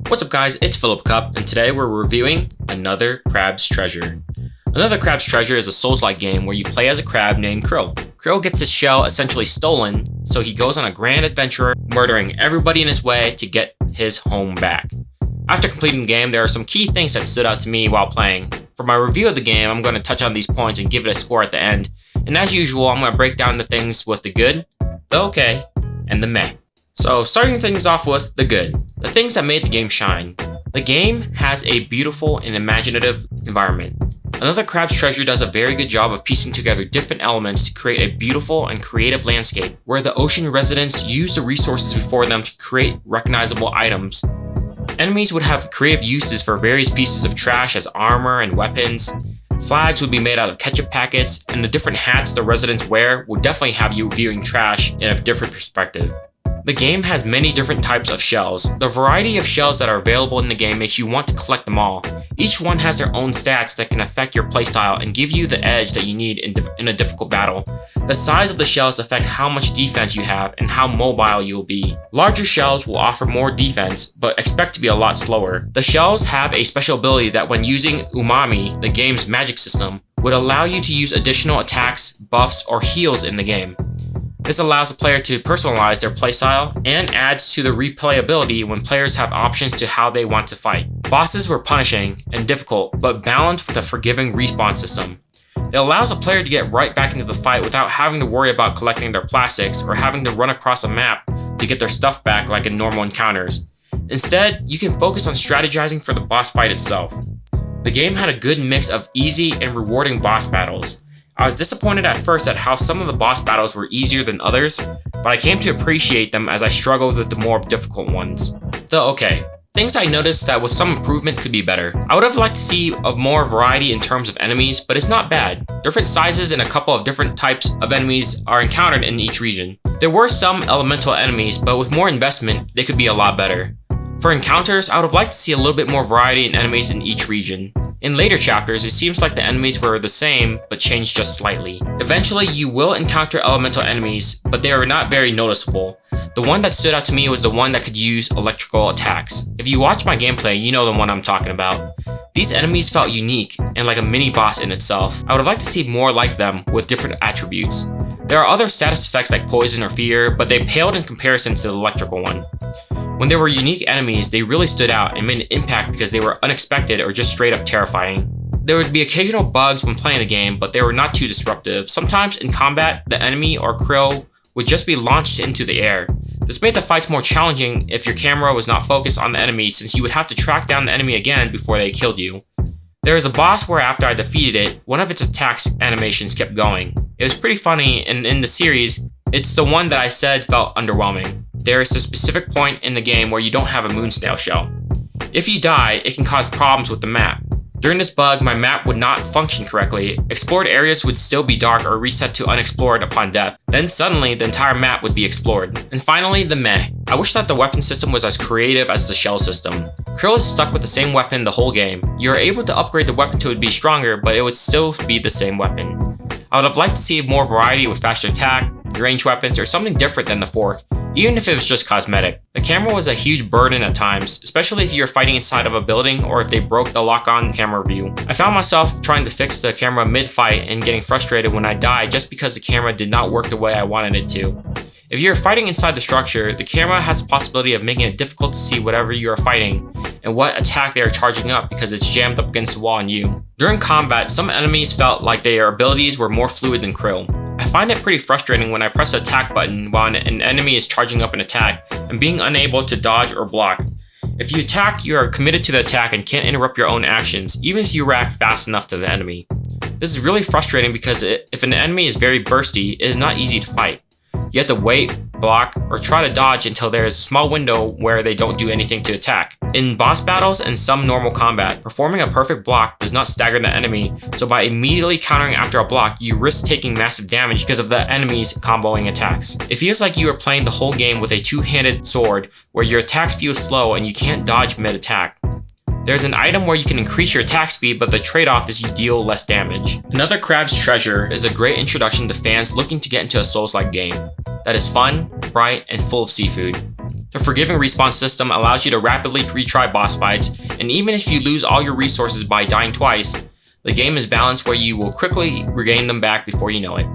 What's up guys, it's Philip Cup, and today we're reviewing Another Crab's Treasure. Another Crab's Treasure is a Souls-like game where you play as a crab named Krill. Krill gets his shell essentially stolen, so he goes on a grand adventure, murdering everybody in his way to get his home back. After completing the game, there are some key things that stood out to me while playing. For my review of the game, I'm going to touch on these points and give it a score at the end. And as usual, I'm going to break down the things with the good, the okay, and the meh. So starting things off with the good, the things that made the game shine. The game has a beautiful and imaginative environment. Another Crab's Treasure does a very good job of piecing together different elements to create a beautiful and creative landscape, where the ocean residents use the resources before them to create recognizable items. Enemies would have creative uses for various pieces of trash as armor and weapons. Flags would be made out of ketchup packets, and the different hats the residents wear would definitely have you viewing trash in a different perspective. The game has many different types of shells. The variety of shells that are available in the game makes you want to collect them all. Each one has their own stats that can affect your playstyle and give you the edge that you need in a difficult battle. The size of the shells affect how much defense you have and how mobile you'll be. Larger shells will offer more defense, but expect to be a lot slower. The shells have a special ability that when using Umami, the game's magic system, would allow you to use additional attacks, buffs, or heals in the game. This allows the player to personalize their playstyle and adds to the replayability when players have options to how they want to fight. Bosses were punishing and difficult, but balanced with a forgiving respawn system. It allows a player to get right back into the fight without having to worry about collecting their plastics or having to run across a map to get their stuff back like in normal encounters. Instead, you can focus on strategizing for the boss fight itself. The game had a good mix of easy and rewarding boss battles. I was disappointed at first at how some of the boss battles were easier than others, but I came to appreciate them as I struggled with the more difficult ones. The okay. Things I noticed that with some improvement could be better. I would have liked to see more variety in terms of enemies, but it's not bad. Different sizes and a couple of different types of enemies are encountered in each region. There were some elemental enemies, but with more investment, they could be a lot better. For encounters, I would have liked to see a little bit more variety in enemies in each region. In later chapters, it seems like the enemies were the same, but changed just slightly. Eventually, you will encounter elemental enemies, but they are not very noticeable. The one that stood out to me was the one that could use electrical attacks. If you watch my gameplay, you know the one I'm talking about. These enemies felt unique and like a mini boss in itself. I would have liked to see more like them with different attributes. There are other status effects like poison or fear, but they paled in comparison to the electrical one. When there were unique enemies, they really stood out and made an impact because they were unexpected or just straight up terrifying. There would be occasional bugs when playing the game, but they were not too disruptive. Sometimes in combat, the enemy or Krill would just be launched into the air. This made the fights more challenging if your camera was not focused on the enemy, since you would have to track down the enemy again before they killed you. There is a boss where after I defeated it, one of its attacks animations kept going. It was pretty funny, and in the series, it's the one that I said felt underwhelming. There is a specific point in the game where you don't have a moon snail shell. If you die, it can cause problems with the map. During this bug, my map would not function correctly. Explored areas would still be dark or reset to unexplored upon death. Then suddenly, the entire map would be explored. And finally, the meh. I wish that the weapon system was as creative as the shell system. Krill is stuck with the same weapon the whole game. You are able to upgrade the weapon to be stronger, but it would still be the same weapon. I would have liked to see more variety with faster attack, ranged weapons, or something different than the fork, even if it was just cosmetic. The camera was a huge burden at times, especially if you were fighting inside of a building or if they broke the lock-on camera view. I found myself trying to fix the camera mid-fight and getting frustrated when I died just because the camera did not work the way I wanted it to. If you're fighting inside the structure, the camera has the possibility of making it difficult to see whatever you are fighting and what attack they are charging up because it's jammed up against the wall on you. During combat, some enemies felt like their abilities were more fluid than Krill. I find it pretty frustrating when I press the attack button while an enemy is charging up an attack and being unable to dodge or block. If you attack, you are committed to the attack and can't interrupt your own actions, even if you react fast enough to the enemy. This is really frustrating because if an enemy is very bursty, it is not easy to fight. You have to wait, block, or try to dodge until there is a small window where they don't do anything to attack. In boss battles and some normal combat, performing a perfect block does not stagger the enemy, so by immediately countering after a block, you risk taking massive damage because of the enemy's comboing attacks. It feels like you are playing the whole game with a two-handed sword, where your attacks feel slow and you can't dodge mid-attack. There's an item where you can increase your attack speed, but the trade-off is you deal less damage. Another Crab's Treasure is a great introduction to fans looking to get into a Souls-like game that is fun, bright, and full of seafood. The forgiving respawn system allows you to rapidly retry boss fights, and even if you lose all your resources by dying twice, the game is balanced where you will quickly regain them back before you know it.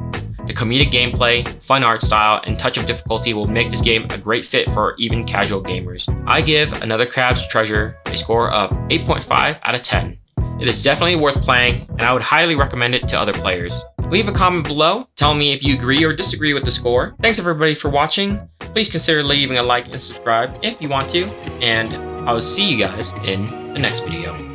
The comedic gameplay, fun art style, and touch of difficulty will make this game a great fit for even casual gamers. I give Another Crab's Treasure a score of 8.5 out of 10. It is definitely worth playing, and I would highly recommend it to other players. Leave a comment below, tell me if you agree or disagree with the score. Thanks everybody for watching. Please consider leaving a like and subscribe if you want to, and I will see you guys in the next video.